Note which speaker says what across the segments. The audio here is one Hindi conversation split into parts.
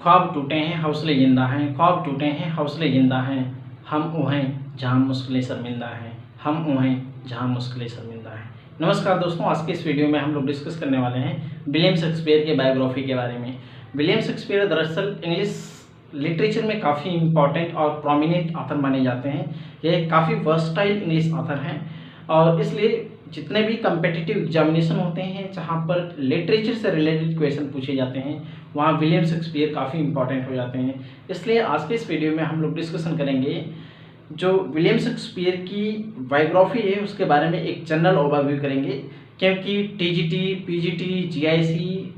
Speaker 1: ख्वाब टूटे हैं हौसले जिंदा हैं, ख्वाब टूटे हैं हौसले जिंदा हैं। हम वो हैं जहाँ मुश्किलें शर्मिंदा हैं, हम वो हैं जहाँ मुश्किलें शर्मिंदा हैं। नमस्कार दोस्तों, आज के इस वीडियो में हम लोग डिस्कस करने वाले हैं विलियम शेक्सपियर के बायोग्राफी के बारे में। विलियम शेक्सपियर दरअसल इंग्लिश लिटरेचर में काफ़ी इंपॉर्टेंट और प्रोमिनेंट ऑथर माने जाते हैं। ये काफ़ी वर्सटाइल इंग्लिश ऑथर हैं और इसलिए जितने भी कम्पिटिटिव एग्जामिनेशन होते हैं जहाँ पर लिटरेचर से रिलेटेड क्वेश्चन पूछे जाते हैं वहाँ विलियम शेक्सपियर काफ़ी इंपॉर्टेंट हो जाते हैं। इसलिए आज के इस वीडियो में हम लोग डिस्कशन करेंगे जो विलियम शेक्सपियर की बायोग्राफी है उसके बारे में एक जनरल ओवरव्यू करेंगे, क्योंकि टीजीटी, पीजीटी, जीआईसी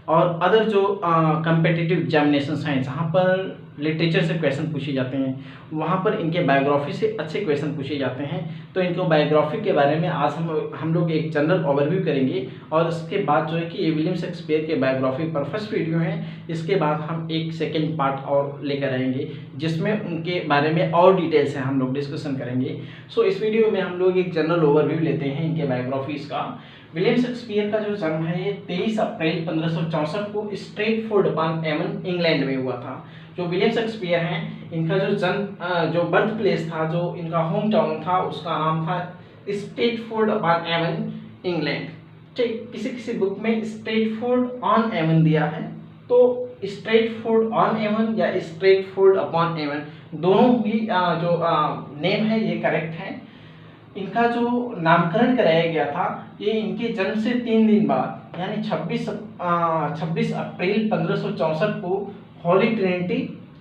Speaker 1: और अदर जो कम्पिटिटिव एग्जामिनेशंस हैं जहाँ पर लिटरेचर से क्वेश्चन पूछे जाते हैं वहाँ पर इनके बायोग्राफी से अच्छे क्वेश्चन पूछे जाते हैं। तो इनको बायोग्राफी के बारे में आज हम लोग एक जनरल ओवरव्यू करेंगे और इसके बाद जो है कि ये विलियम शेक्सपियर के बायोग्राफी पर फर्स्ट वीडियो है। इसके बाद हम एक सेकेंड पार्ट और लेकर आएंगे जिसमें उनके बारे में और डिटेल्स हैं हम लोग डिस्कशन करेंगे। सो इस वीडियो में हम लोग एक जनरल ओवरव्यू लेते हैं इनके बायोग्राफीज का। विलियम शेक्सपियर का जो जन्म है ये 23 अप्रैल 1564 को स्ट्रेटफोर्ड अपॉन एवन इंग्लैंड में हुआ था। जो विलियम शेक्सपियर हैं इनका जो जन्म जो बर्थ प्लेस था, जो इनका होम टाउन था, उसका नाम था स्ट्रेटफोर्ड अपॉन एवन इंग्लैंड। ठीक, किसी किसी बुक में स्ट्रेटफोर्ड ऑन एवन दिया है, तो स्ट्रेटफोर्ड ऑन एवन या स्ट्रेटफोर्ड अपॉन एवन दोनों ही जो नेम है ये करेक्ट है। इनका जो नामकरण कराया गया था ये इनके जन्म से 3 दिन बाद यानी 26 अप्रैल 1564 को हॉली ट्रिनिटी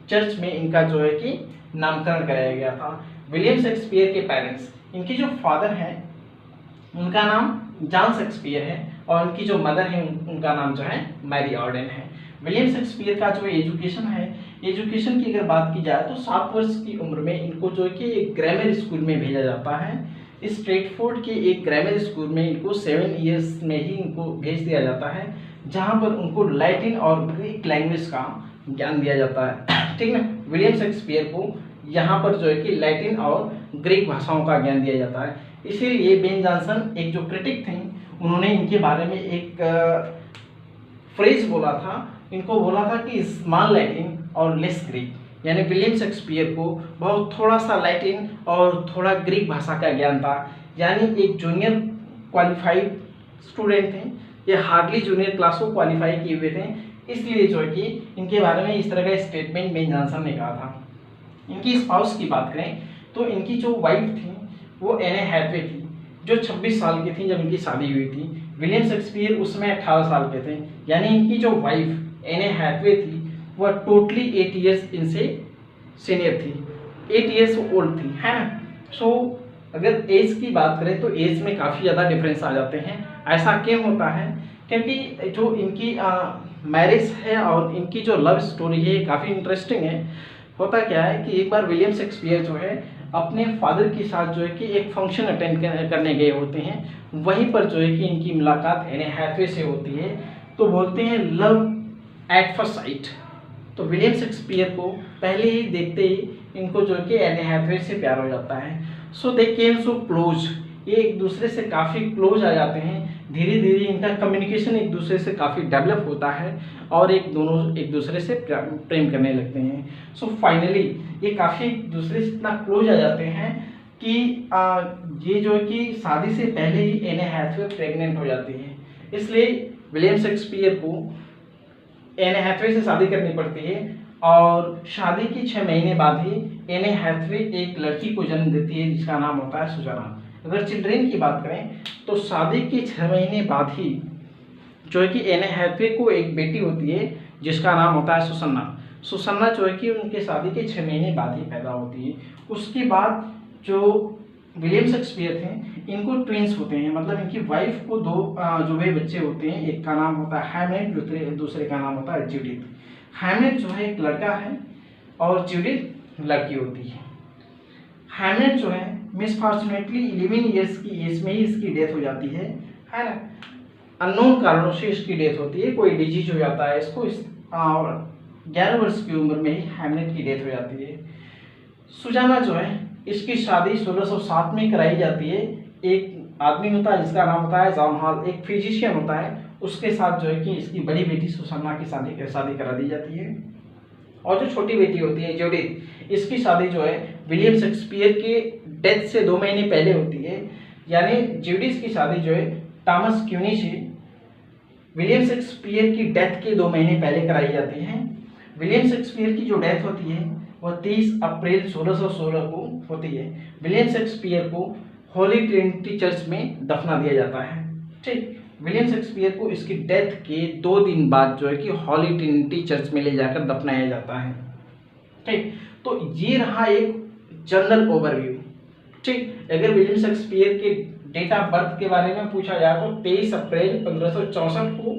Speaker 1: चर्च में इनका जो है कि नामकरण कराया गया था। विलियम शेक्सपियर के पेरेंट्स, इनके जो फादर हैं उनका नाम जॉन शेक्सपियर है और इनकी जो मदर है उनका नाम जो है मैरी ऑर्डन है। विलियम शेक्सपियर का जो एजुकेशन है, एजुकेशन की अगर बात की जाए तो 7 वर्ष की उम्र में इनको जो है कि एक ग्रामर स्कूल में भेजा जाता है। इस स्ट्रेटफोर्ड के एक ग्रामर स्कूल में इनको 7 इयर्स में ही इनको भेज दिया जाता है जहाँ पर उनको लैटिन और ग्रीक लैंग्वेज का ज्ञान दिया जाता है। ठीक ना, विलियम शेक्सपियर को यहाँ पर जो है कि लैटिन और ग्रीक भाषाओं का ज्ञान दिया जाता है। इसीलिए बेन जॉनसन एक जो क्रिटिक थे उन्होंने इनके बारे में एक फ्रेज बोला था, इनको बोला था कि स्मॉल लैटिन और लेस ग्रीक, यानी विलियम शेक्सपियर को बहुत थोड़ा सा लैटिन और थोड़ा ग्रीक भाषा का ज्ञान था। यानी एक जूनियर क्वालिफाइड स्टूडेंट थे, ये हार्डली जूनियर क्लास को क्वालिफाई किए हुए थे, इसलिए जो है कि इनके बारे में इस तरह का स्टेटमेंट बेन जॉनसन ने कहा था। इनकी स्पाउस की बात करें तो इनकी जो वाइफ थी वो एने हैथवे थी जो 26 साल की थी जब इनकी शादी हुई थी। विलियम शेक्सपियर उसमें 18 साल के थे, यानी इनकी जो वाइफ एने हैथवे थी वह टोटली 8 ईयर्स इनसे सीनियर थी, 8 ईयर्स ओल्ड थी, है ना। सो अगर एज की बात करें तो एज में काफ़ी ज़्यादा डिफरेंस आ जाते हैं। ऐसा क्यों होता है? क्योंकि जो इनकी मैरिज है और इनकी जो लव स्टोरी है काफ़ी इंटरेस्टिंग है। होता क्या है कि एक बार विलियम शेक्सपियर जो है अपने फादर के साथ जो है कि एक फंक्शन अटेंड करने गए होते हैं, वहीं पर जो है कि इनकी मुलाकात एने हैथवे से होती है। तो बोलते हैं लव एट फर्स्ट साइट। तो विलियम शेक्सपियर को पहले ही देखते ही इनको जो है कि एने हैथवे से प्यार हो जाता है। सो दे केम सो क्लोज, ये एक दूसरे से काफ़ी क्लोज आ जाते हैं। धीरे धीरे इनका कम्युनिकेशन एक दूसरे से काफ़ी डेवलप होता है और दोनों एक दूसरे से प्रेम करने लगते हैं। सो फाइनली ये काफ़ी एक दूसरे से इतना क्लोज आ जाते हैं कि ये जो है कि शादी से पहले ही एने हैथवे प्रेग्नेंट हो जाती है। इसलिए विलियम शेक्सपियर को एने हैथवे से शादी करनी पड़ती है और शादी के 6 महीने बाद ही एने हैथवे एक लड़की को जन्म देती है जिसका नाम होता है सुजाना। अगर चिल्ड्रेन की बात करें तो शादी के 6 महीने बाद ही जो है कि एने हैथवे को एक बेटी होती है जिसका नाम होता है सुसन्ना। सुसन्ना जो है कि उनके शादी के 6 महीने बाद ही पैदा होती है। उसके बाद जो विलियम शेक्सपियर थे इनको ट्विंस होते हैं, मतलब इनकी वाइफ को 2 जो वे बच्चे होते हैं, एक का नाम होता है हैमलेट, दूसरे का नाम होता है जूडिथ। हैमलेट जो है एक लड़का है और जूडिथ लड़की होती है। हैमलेट जो है मिसफॉर्चुनेटली 11 ईयर्स की एज में ही इसकी डेथ हो जाती है ना। अननोन कारणों से इसकी डेथ होती है, कोई डिजीज हो जाता है इसको और 11 वर्ष की उम्र में ही हैमलेट की डेथ हो जाती है। सुजाना जो है इसकी शादी 1607 में कराई जाती है। एक आदमी होता है जिसका नाम होता है जॉन हॉल, एक फिजिशियन होता है, उसके साथ जो है कि इसकी बड़ी बेटी सुसन्ना की शादी करा दी जाती है। और जो छोटी बेटी होती है जूडिथ, इसकी शादी जो है विलियम शेक्सपियर के डेथ से 2 महीने पहले होती है। यानी जूडिथ की शादी जो है थॉमस क्यूनी से विलियम शेक्सपियर की डेथ के 2 महीने पहले कराई जाती है। विलियम शेक्सपियर की जो डेथ होती है वह 30 अप्रैल 1616 को होती है। विलियम शेक्सपियर को होली ट्रिनिटी चर्च में दफना दिया जाता है। ठीक, विलियम शेक्सपियर को इसकी डेथ के 2 दिन बाद जो है कि हॉली ट्रिनिटी चर्च में ले जाकर दफनाया जाता है। ठीक, तो ये रहा एक जनरल ओवरव्यू। ठीक, अगर विलियम शेक्सपियर के डेट ऑफ बर्थ के बारे में पूछा जाए तो 23 अप्रैल 1564 को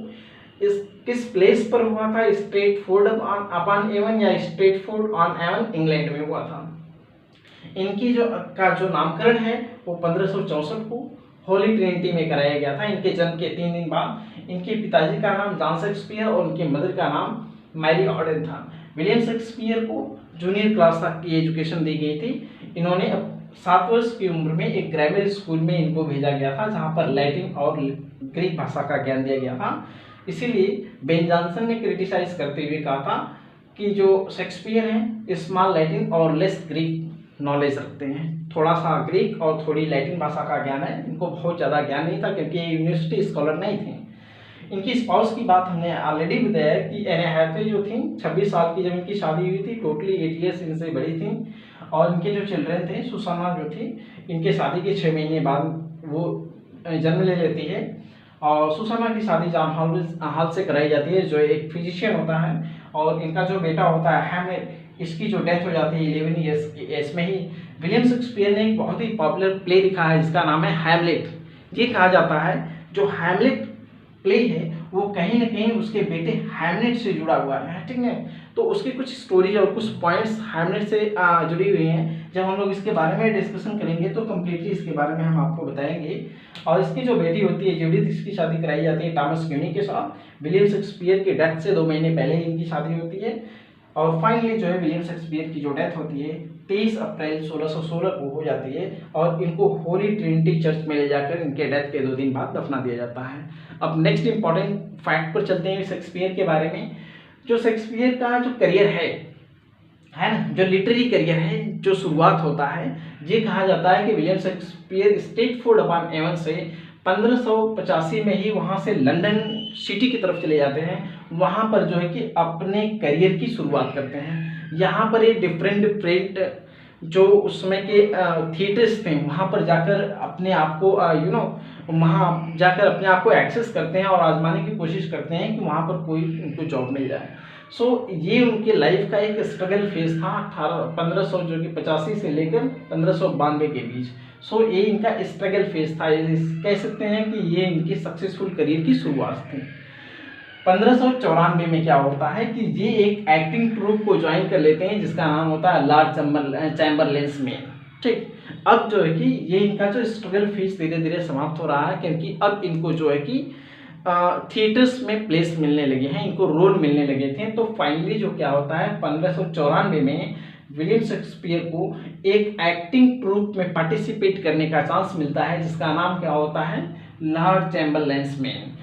Speaker 1: इस किस प्लेस पर हुआ था? स्ट्रेटफोर्ड अपॉन एवन या स्ट्रेटफोर्ड ऑन एवन इंग्लैंड में हुआ था। इनकी जो नामकरण है वो 1564 को होली ट्रिनिटी में कराया गया था। इनके जन्म के 3 दिन बाद इनके पिताजी का नाम जॉन शेक्सपियर और उनके मदर का नाम मैरी ऑडेन था। विलियम शेक्सपियर को जूनियर क्लास तक की एजुकेशन दी गई थी। इन्होंने 7 वर्ष की उम्र में एक ग्रामर स्कूल में इनको भेजा गया था जहाँ पर लैटिन और ग्रीक भाषा का ज्ञान दिया गया था। इसीलिए बेन जॉनसन ने क्रिटिसाइज करते हुए कहा था कि जो शेक्सपियर हैं स्मॉल लैटिन और लेस ग्रीक नॉलेज रखते हैं। थोड़ा सा ग्रीक और थोड़ी लैटिन भाषा का ज्ञान है, इनको बहुत ज़्यादा ज्ञान नहीं था क्योंकि ये यूनिवर्सिटी स्कॉलर नहीं थे। इनकी स्पाउस की बात हमने ऑलरेडी बताया कि एने हैथवे जो थी 26 साल की जब इनकी शादी हुई थी, टोटली 8 ईयर्स इनसे बड़ी थी। और इनके जो चिल्ड्रन थे, सुसाना जो थी इनके शादी के 6 महीने बाद वो जन्म ले लेती है। और सुसाना की शादी जॉन हॉल से कराई जाती है जो एक फिजिशियन होता है। और इनका जो बेटा होता है हैमलेट, इसकी जो डेथ हो जाती है 11 ईयर्स की एज में ही। विलियम शेक्सपियर ने एक बहुत ही पॉपुलर प्ले लिखा है जिसका नाम है हैमलेट। ये कहा जाता है जो हैमलेट प्ले है वो कहीं ना कहीं उसके बेटे हैमलेट से जुड़ा हुआ है। ठीक है, तो उसकी कुछ स्टोरीज और कुछ पॉइंट्स हैमलेट से जुड़ी हुई हैं। जब हम लोग इसके बारे में डिस्कशन करेंगे तो कम्प्लीटली इसके बारे में हम आपको बताएंगे। और इसकी जो बेटी होती है जूडिथ, इसकी शादी कराई जाती है थॉमस क्यूनी के साथ। विलियम शेक्सपियर की डेथ से 2 महीने पहले इनकी शादी होती है। और फाइनली जो है विलियम शेक्सपियर की जो डेथ होती है 23 अप्रैल 1616 को हो जाती है और इनको होली ट्रिनिटी चर्च में ले जाकर इनके डेथ के 2 दिन बाद दफना दिया जाता है। अब नेक्स्ट इंपॉर्टेंट फैक्ट पर चलते हैं शेक्सपियर के बारे में। जो शेक्सपियर का जो करियर है ना, जो लिटरेरी करियर है, जो शुरुआत होता है, ये कहा जाता है कि William Shakespeare Stratford upon Avon से 1585 में ही वहाँ से लंदन सिटी की तरफ चले जाते हैं। वहाँ पर जो है कि अपने करियर की शुरुआत करते हैं। यहाँ पर एक डिफरेंट जो उस समय के थिएटर्स थे वहाँ पर जाकर अपने आप को वहाँ जाकर अपने आप को एक्सेस करते हैं और आजमाने की कोशिश करते हैं कि वहाँ पर कोई उनको जॉब मिल जाए। सो ये उनके लाइफ का एक स्ट्रगल फेज था 1500 जो कि 85 से लेकर 1592 के बीच। सो ये इनका स्ट्रगल फेज था। कह सकते हैं कि ये इनकी सक्सेसफुल करियर की शुरुआत थी। 1594 में क्या होता है कि ये एक एक्टिंग ट्रूप को ज्वाइन कर लेते हैं जिसका नाम होता है लॉर्ड चैम्बरलेन्स में। ठीक, अब जो है कि ये इनका जो स्ट्रगल फेज धीरे धीरे समाप्त हो रहा है क्योंकि अब इनको जो है कि थिएटर्स में प्लेस मिलने लगे हैं, इनको रोल मिलने लगे थे। तो फाइनली जो क्या होता है 1594 में विलियम शेक्सपियर को एक एक्टिंग ट्रूप में पार्टिसिपेट करने का चांस मिलता है जिसका नाम क्या होता है लॉर्ड चैम्बरलेन्स में।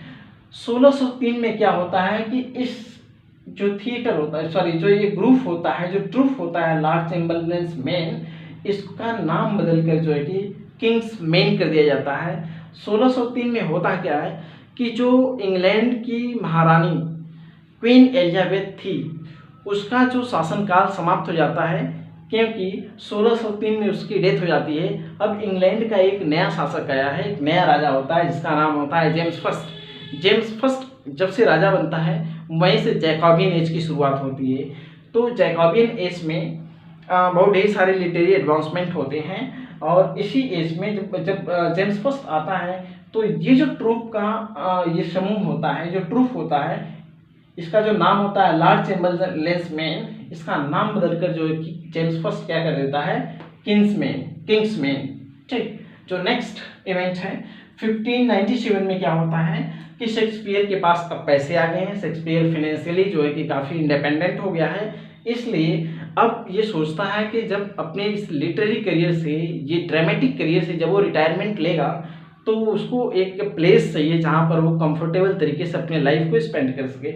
Speaker 1: 1603 में क्या होता है कि इस जो थिएटर होता है जो ये ग्रुप होता है, जो ट्रूप होता है लॉर्ड चैम्बरलेन्स में, इसका नाम बदलकर जो है कि किंग्स मैन कर दिया जाता है। 1603 में होता क्या है कि जो इंग्लैंड की महारानी क्वीन एलिजाबेथ थी उसका जो शासनकाल समाप्त हो जाता है क्योंकि 1603 में उसकी डेथ हो जाती है। अब इंग्लैंड का एक नया शासक आया है, एक नया राजा होता है जिसका नाम होता है जेम्स फर्स्ट जब से राजा बनता है वहीं से जैकॉबियन एज की शुरुआत होती है। तो जैकॉबियन एज में बहुत ढेर सारे लिटरेरी एडवांसमेंट होते हैं और इसी एज में जब जेम्स फर्स्ट आता है तो ये जो ट्रूप का ये समूह होता है, जो ट्रूप होता है, इसका जो नाम होता है लॉर्ड चैम्बरलेन्स मैन, इसका नाम बदलकर जो है कि जेम्स फर्स्ट क्या कर देता है किंग्समैन। ठीक, जो नेक्स्ट इवेंट है 1597 में क्या होता है कि शेक्सपियर के पास अब पैसे आ गए हैं। शेक्सपियर फाइनेंशियली जो है कि काफ़ी इंडिपेंडेंट हो गया है, इसलिए अब ये सोचता है कि जब अपने इस लिटरेरी करियर से, ये ड्रामेटिक करियर से जब वो रिटायरमेंट लेगा तो उसको एक प्लेस चाहिए जहाँ पर वो कंफर्टेबल तरीके से अपने लाइफ को स्पेंड कर सके।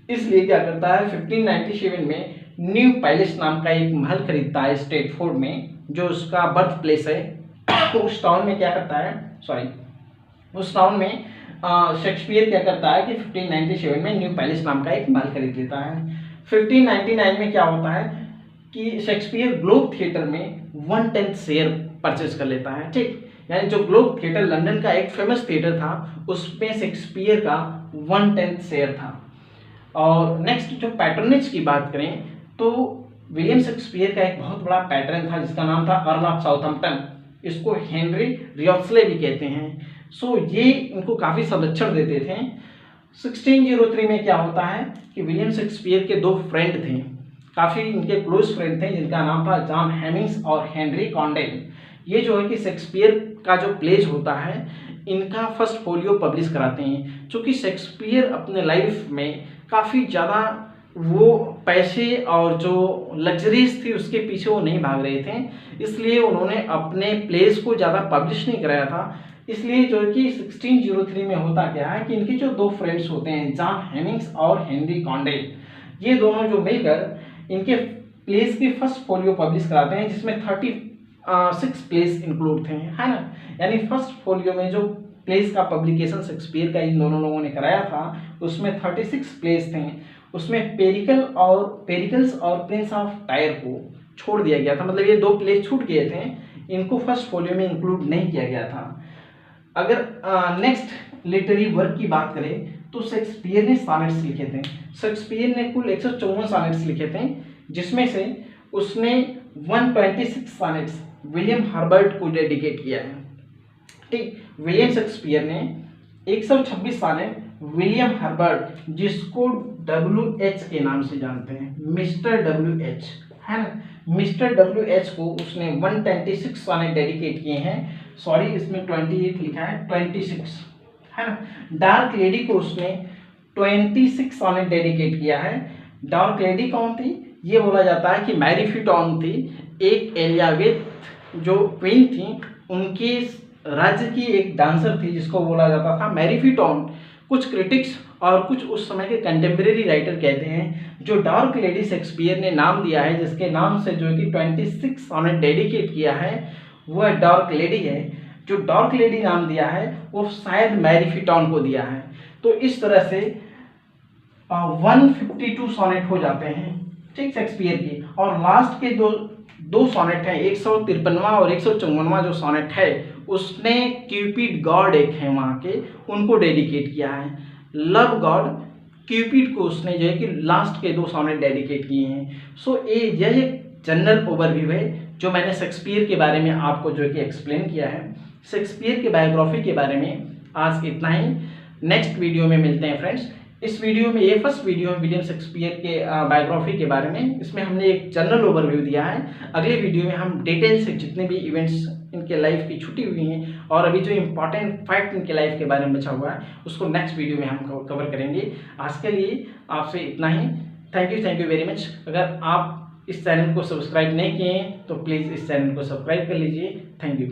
Speaker 1: इसलिए क्या करता है 1597 में न्यू पैलेस नाम का एक महल खरीदता है स्ट्रेटफोर्ड में, जो उसका बर्थ प्लेस है। तो उस टाउन में क्या करता है, उस टाउन में शेक्सपियर क्या करता है कि 1597 में न्यू पैलेस नाम का एक महल खरीद लेता है। 1599 में क्या होता है कि शेक्सपियर ग्लोब थिएटर में 1/10 शेयर परचेज कर लेता है। ठीक, यानी जो ग्लोब थिएटर लंदन का एक फेमस थिएटर था, उसमें शेक्सपियर का 1/10 शेयर था। और नेक्स्ट जो पैट्रनेज की बात करें तो विलियम शेक्सपियर का एक बहुत बड़ा पैटर्न था जिसका नाम था अर्ल ऑफ साउथम्पटन। इसको हेनरी रियोस्ले भी कहते हैं। सो ये इनको काफ़ी संरक्षण देते थे। 1603 में क्या होता है कि विलियम शेक्सपियर के दो फ्रेंड थे, काफ़ी इनके क्लोज फ्रेंड थे, जिनका नाम था जॉन हेमिंग्स और हेनरी कॉन्डेल। ये जो है कि शेक्सपियर का जो प्लेज होता है, इनका फर्स्ट फोलियो पब्लिश कराते हैं। चूँकि शेक्सपियर अपने लाइफ में काफ़ी ज़्यादा वो पैसे और जो लग्जरीज थी उसके पीछे वो नहीं भाग रहे थे, इसलिए उन्होंने अपने प्लेस को ज़्यादा पब्लिश नहीं कराया था। इसलिए जो है कि 1603 में होता क्या है कि इनके जो दो फ्रेंड्स होते हैं, जॉन हेमिंग्स और हेनरी कॉन्डेल, ये दोनों जो मिलकर इनके प्लेस की फर्स्ट फोलियो पब्लिश कराते हैं, जिसमें 36 प्लेस इंक्लूड थे, है ना। यानी फर्स्ट फोलियो में जो प्लेस का पब्लिकेशन शेक्सपियर का इन दोनों लोगों ने कराया था, उसमें 36 प्लेस थे। उसमें पेरिकल्स और प्रिंस ऑफ टायर को छोड़ दिया गया था, मतलब ये दो प्लेस छूट गए थे, इनको फर्स्ट फोलियो में इंक्लूड नहीं किया गया था। अगर नेक्स्ट लिटरेरी वर्क की बात करें तो शेक्सपियर ने सॉनेट्स लिखे थे। शेक्सपियर ने कुल 154 सॉनेट्स लिखे थे, जिसमें से उसने 126 सॉनेट्स विलियम हर्बर्ट को डेडिकेट किया है। ठीक, विलियम शेक्सपियर ने 126 सॉनेट विलियम हर्बर्ट, जिसको WH के नाम से जानते हैं, मिस्टर WH, है ना, मिस्टर WH को उसने 126 सॉनेट डेडिकेट किए हैं। सॉरी, इसमें 28 लिखा है, 26, है ना। डार्क लेडी को उसने 26 सॉनेट डेडिकेट किया है। डार्क लेडी कौन थी? ये बोला जाता है कि मैरी फिटॉन थी, एक एलिजाबेथ जो क्वीन थी, उनके राज्य की एक डांसर थी जिसको बोला जाता था मैरी फिटॉन। कुछ क्रिटिक्स और कुछ उस समय के कंटेम्प्रेरी राइटर कहते हैं जो डार्क लेडी शेक्सपियर ने नाम दिया है, जिसके नाम से जो कि 26 सॉनेट डेडिकेट किया है, वह डार्क लेडी है। जो डार्क लेडी नाम दिया है वो शायद मैरी फिटॉन को दिया है। तो इस तरह से 152 सॉनेट हो जाते हैं, ठीक, शेक्सपियर की। और लास्ट के दो सॉनेट हैं, 153वां और 154वां जो सॉनेट है, उसने क्यूपिड गॉड एक है वहाँ के, उनको डेडिकेट किया है। लव गॉड क्यूपिड को उसने जो है कि लास्ट के 2 सॉनेट डेडिकेट किए हैं। सो यह एक जनरल ओवरव्यू है जो मैंने शेक्सपियर के बारे में आपको जो है कि एक्सप्लेन किया है। शेक्सपियर के बायोग्राफी के बारे में आज इतना ही। नेक्स्ट वीडियो में मिलते हैं फ्रेंड्स। इस वीडियो में, ये फर्स्ट वीडियो है विलियम शेक्सपियर के बायोग्राफी के बारे में, इसमें हमने एक जनरल ओवरव्यू दिया है। अगले वीडियो में हम डिटेल से जितने भी इवेंट्स इनके लाइफ की छुट्टी हुई हैं और अभी जो इम्पॉर्टेंट फैक्ट इनके लाइफ के बारे में बचा हुआ है, उसको नेक्स्ट वीडियो में हम कवर करेंगे। आज के लिए आपसे इतना ही। Thank you very much. अगर आप इस चैनल को सब्सक्राइब नहीं किए हैं तो प्लीज़ इस चैनल को सब्सक्राइब कर लीजिए। Thank you.